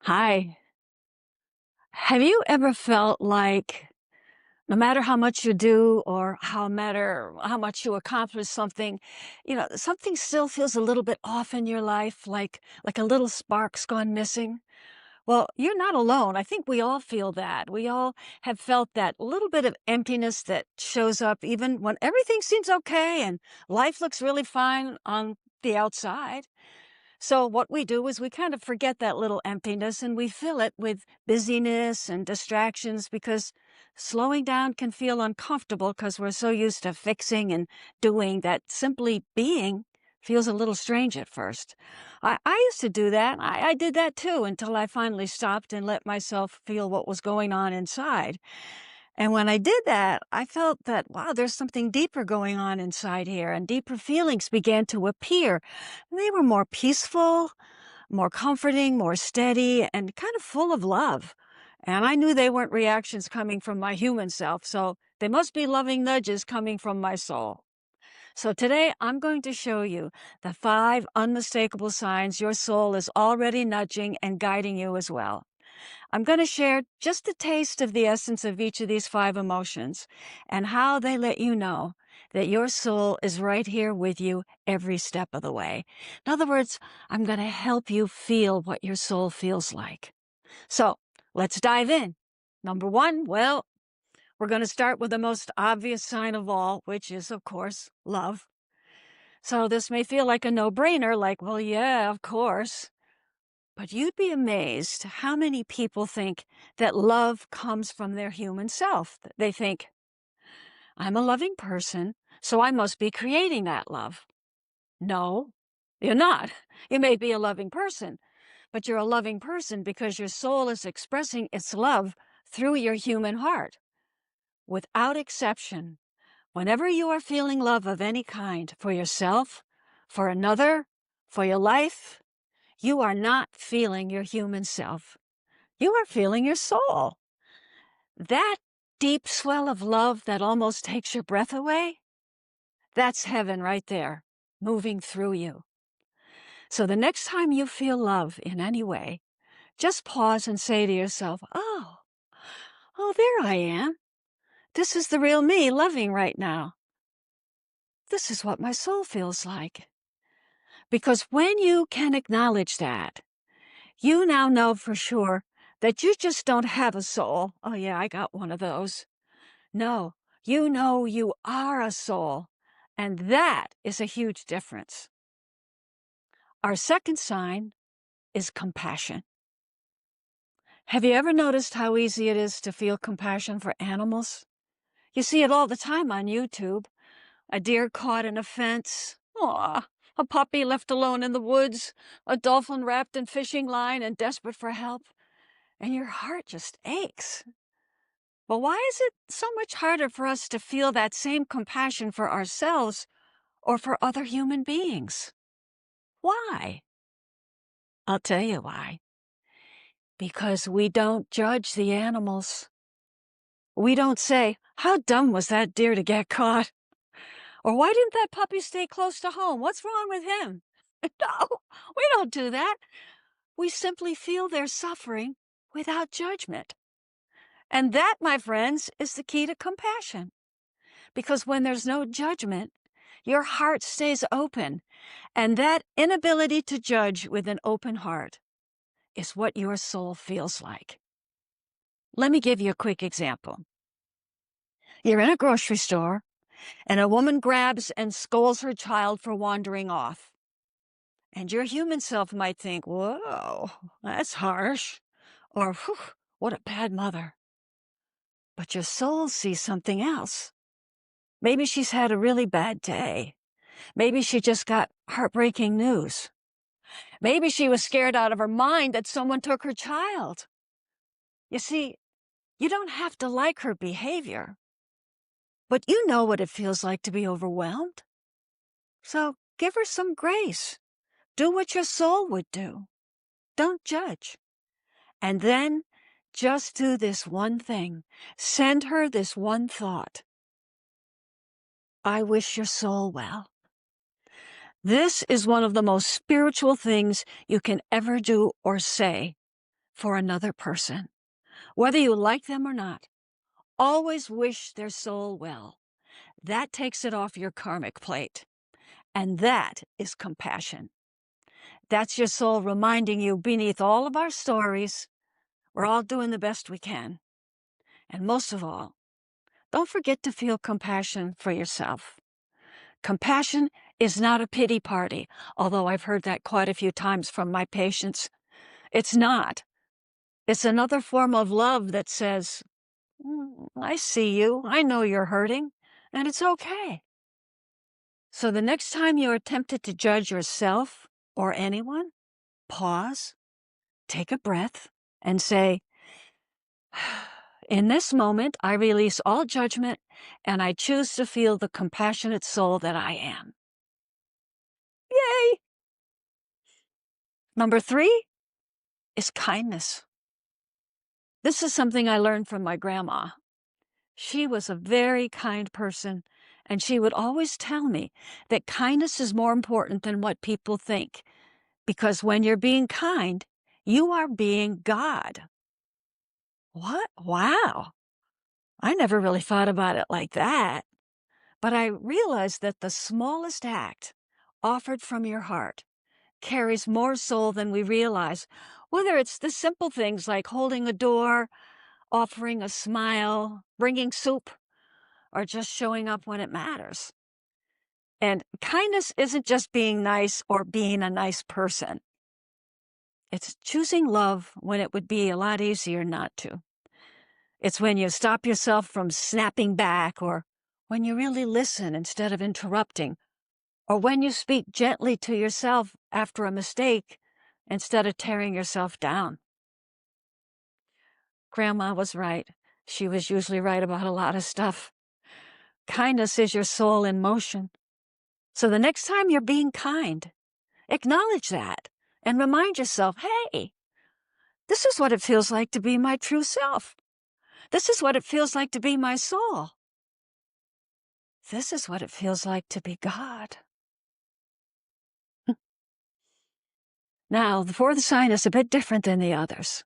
Hi. Have you ever felt like no matter how much you do or how matter how much you accomplish something, something still feels a little bit off in your life, like a little spark's gone missing? Well, you're not alone. I think we all feel that. We all have felt that little bit of emptiness that shows up even when everything seems okay and life looks really fine on the outside. So what we do is we kind of forget that little emptiness and we fill it with busyness and distractions because slowing down can feel uncomfortable because we're so used to fixing and doing that simply being feels a little strange at first. I used to do that. I did that too until I finally stopped and let myself feel what was going on inside. And when I did that, I felt that, wow, there's something deeper going on inside here, and deeper feelings began to appear. They were more peaceful, more comforting, more steady, and kind of full of love. And I knew they weren't reactions coming from my human self, so they must be loving nudges coming from my soul. So today I'm going to show you the 5 unmistakable signs your soul is already nudging and guiding you as well. I'm going to share just a taste of the essence of each of these 5 emotions and how they let you know that your soul is right here with you every step of the way. In other words, I'm going to help you feel what your soul feels like. So let's dive in. Number 1, well, we're going to start with the most obvious sign of all, which is, of course, love. So this may feel like a no-brainer, like, well, yeah, of course. But you'd be amazed how many people think that love comes from their human self. They think, I'm a loving person, so I must be creating that love. No, you're not. You may be a loving person, but you're a loving person because your soul is expressing its love through your human heart. Without exception, whenever you are feeling love of any kind for yourself, for another, for your life, you are not feeling your human self. You are feeling your soul. That deep swell of love that almost takes your breath away, that's heaven right there, moving through you. So the next time you feel love in any way, just pause and say to yourself, oh, there I am. This is the real me loving right now. This is what my soul feels like. Because when you can acknowledge that, you now know for sure that you just don't have a soul. Oh yeah, I got one of those. No, you know you are a soul, and that is a huge difference. Our second sign is compassion. Have you ever noticed how easy it is to feel compassion for animals? You see it all the time on YouTube. A deer caught in a fence. Aw, a puppy left alone in the woods. A dolphin wrapped in fishing line and desperate for help. And your heart just aches. But why is it so much harder for us to feel that same compassion for ourselves or for other human beings? Why? I'll tell you why. Because we don't judge the animals. We don't say, how dumb was that deer to get caught? Or why didn't that puppy stay close to home? What's wrong with him? No, we don't do that. We simply feel their suffering without judgment. And that, my friends, is the key to compassion. Because when there's no judgment, your heart stays open. And that inability to judge with an open heart is what your soul feels like. Let me give you a quick example. You're in a grocery store, and a woman grabs and scolds her child for wandering off. And your human self might think, whoa, that's harsh, or whew, what a bad mother. But your soul sees something else. Maybe she's had a really bad day. Maybe she just got heartbreaking news. Maybe she was scared out of her mind that someone took her child. You see, you don't have to like her behavior, but you know what it feels like to be overwhelmed. So give her some grace. Do what your soul would do. Don't judge. And then just do this one thing. Send her this one thought. I wish your soul well. This is one of the most spiritual things you can ever do or say for another person, whether you like them or not. Always wish their soul well. That takes it off your karmic plate. And that is compassion. That's your soul reminding you beneath all of our stories, we're all doing the best we can. And most of all, don't forget to feel compassion for yourself. Compassion is not a pity party, although I've heard that quite a few times from my patients. It's not. It's another form of love that says, I see you, I know you're hurting, and it's okay. So the next time you're tempted to judge yourself or anyone, pause, take a breath, and say, in this moment, I release all judgment, and I choose to feel the compassionate soul that I am. Yay! Number 3 is kindness. This is something I learned from my grandma. She was a very kind person, and she would always tell me that kindness is more important than what people think, because when you're being kind, you are being God. What? Wow. I never really thought about it like that. But I realized that the smallest act offered from your heart carries more soul than we realize, whether it's the simple things like holding a door, offering a smile, bringing soup, or just showing up when it matters. And kindness isn't just being nice or being a nice person. It's choosing love when it would be a lot easier not to. It's when you stop yourself from snapping back, or when you really listen instead of interrupting, or when you speak gently to yourself after a mistake instead of tearing yourself down. Grandma was right. She was usually right about a lot of stuff. Kindness is your soul in motion. So the next time you're being kind, acknowledge that and remind yourself, hey, this is what it feels like to be my true self. This is what it feels like to be my soul. This is what it feels like to be God. Now, the fourth sign is a bit different than the others.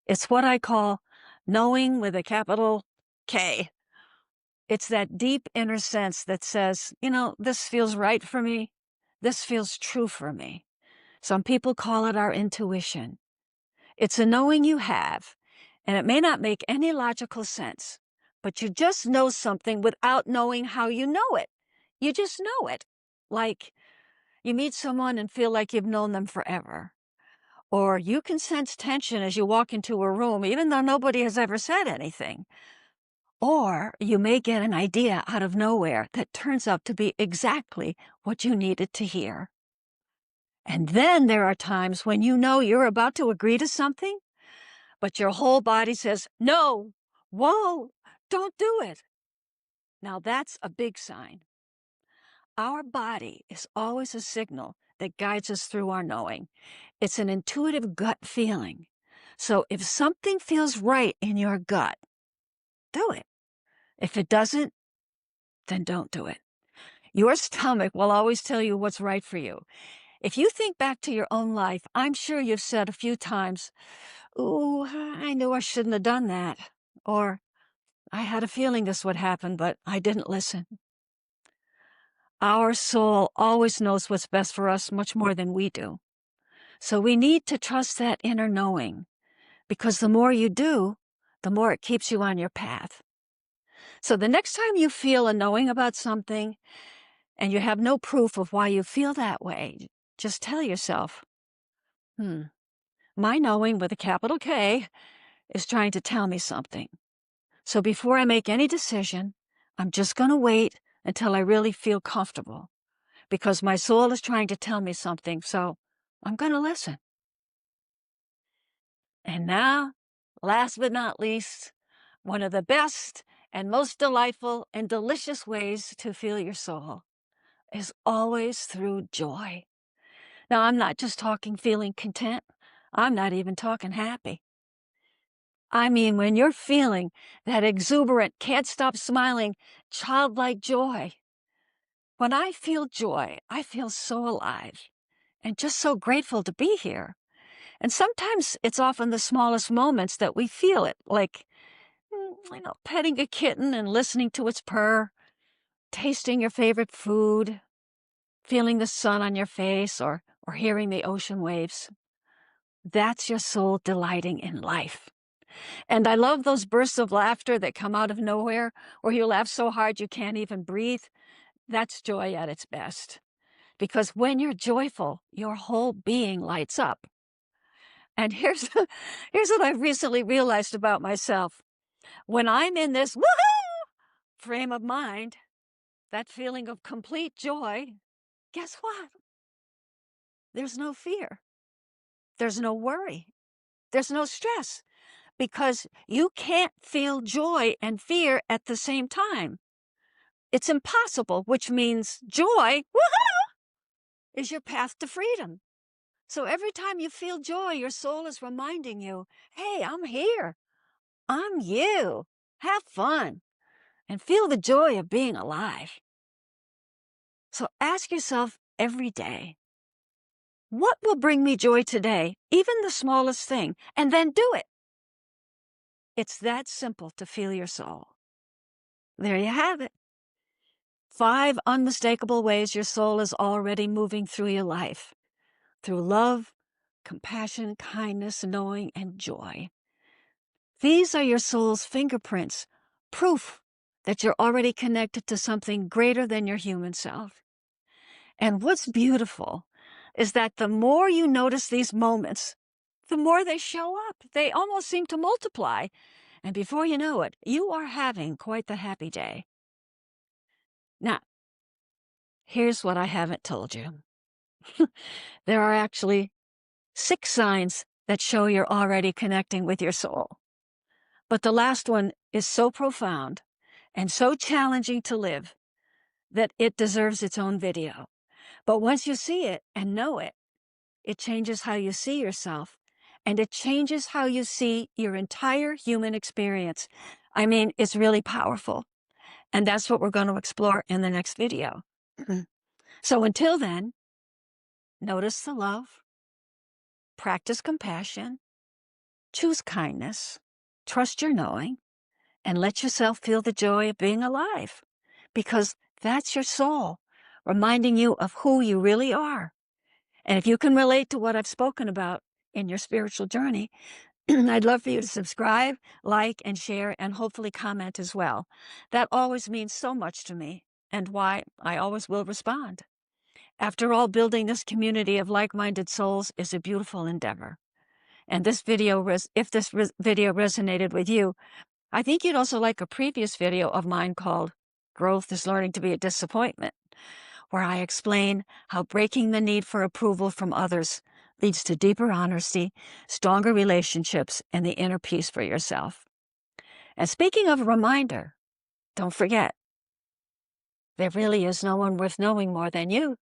It's what I call knowing with a capital K. It's that deep inner sense that says, this feels right for me. This feels true for me. Some people call it our intuition. It's a knowing you have, and it may not make any logical sense, but you just know something without knowing how you know it. You just know it. Like you meet someone and feel like you've known them forever. Or you can sense tension as you walk into a room, even though nobody has ever said anything. Or you may get an idea out of nowhere that turns out to be exactly what you needed to hear. And then there are times when you know you're about to agree to something, but your whole body says, no, whoa, don't do it. Now that's a big sign. Our body is always a signal that guides us through our knowing. It's an intuitive gut feeling. So if something feels right in your gut, do it. If it doesn't, then don't do it. Your stomach will always tell you what's right for you. If you think back to your own life, I'm sure you've said a few times, ooh, I knew I shouldn't have done that. Or, I had a feeling this would happen, but I didn't listen. Our soul always knows what's best for us much more than we do. So we need to trust that inner knowing, because the more you do, the more it keeps you on your path. So the next time you feel a knowing about something and you have no proof of why you feel that way, just tell yourself, my knowing with a capital K is trying to tell me something. So before I make any decision, I'm just going to wait until I really feel comfortable, because my soul is trying to tell me something, so I'm going to listen. And now, last but not least, one of the best and most delightful and delicious ways to feel your soul is always through joy. Now, I'm not just talking feeling content. I'm not even talking happy. I mean, when you're feeling that exuberant, can't stop smiling, childlike joy. When I feel joy, I feel so alive and just so grateful to be here. And sometimes it's often the smallest moments that we feel it, like, petting a kitten and listening to its purr, tasting your favorite food, feeling the sun on your face, or hearing the ocean waves. That's your soul delighting in life. And I love those bursts of laughter that come out of nowhere, where you laugh so hard you can't even breathe. That's joy at its best. Because when you're joyful, your whole being lights up. And here's what I've recently realized about myself. When I'm in this woohoo frame of mind, that feeling of complete joy, guess what? There's no fear. There's no worry. There's no stress, because you can't feel joy and fear at the same time. It's impossible, which means joy, woohoo, is your path to freedom. So every time you feel joy, your soul is reminding you, hey, I'm here. I'm you. Have fun and feel the joy of being alive. So ask yourself every day, what will bring me joy today, even the smallest thing, and then do it. It's that simple to feel your soul. There you have it. 5 unmistakable ways your soul is already moving through your life. Through love, compassion, kindness, knowing, and joy. These are your soul's fingerprints, proof that you're already connected to something greater than your human self. And what's beautiful is that the more you notice these moments, the more they show up. They almost seem to multiply. And before you know it, you are having quite the happy day. Now, here's what I haven't told you. There are actually 6 signs that show you're already connecting with your soul. But the last one is so profound and so challenging to live that it deserves its own video. But once you see it and know it, it changes how you see yourself, and it changes how you see your entire human experience. I mean, it's really powerful. And that's what we're going to explore in the next video. So until then, notice the love, practice compassion, choose kindness, trust your knowing, and let yourself feel the joy of being alive, because that's your soul reminding you of who you really are. And if you can relate to what I've spoken about in your spiritual journey, I'd love for you to subscribe, like, and share, and hopefully comment as well. That always means so much to me, and why I always will respond. After all, building this community of like-minded souls is a beautiful endeavor. And this video, if this video resonated with you, I think you'd also like a previous video of mine called Growth is Learning to be a Disappointment, where I explain how breaking the need for approval from others leads to deeper honesty, stronger relationships, and the inner peace for yourself. And speaking of a reminder, don't forget, there really is no one worth knowing more than you.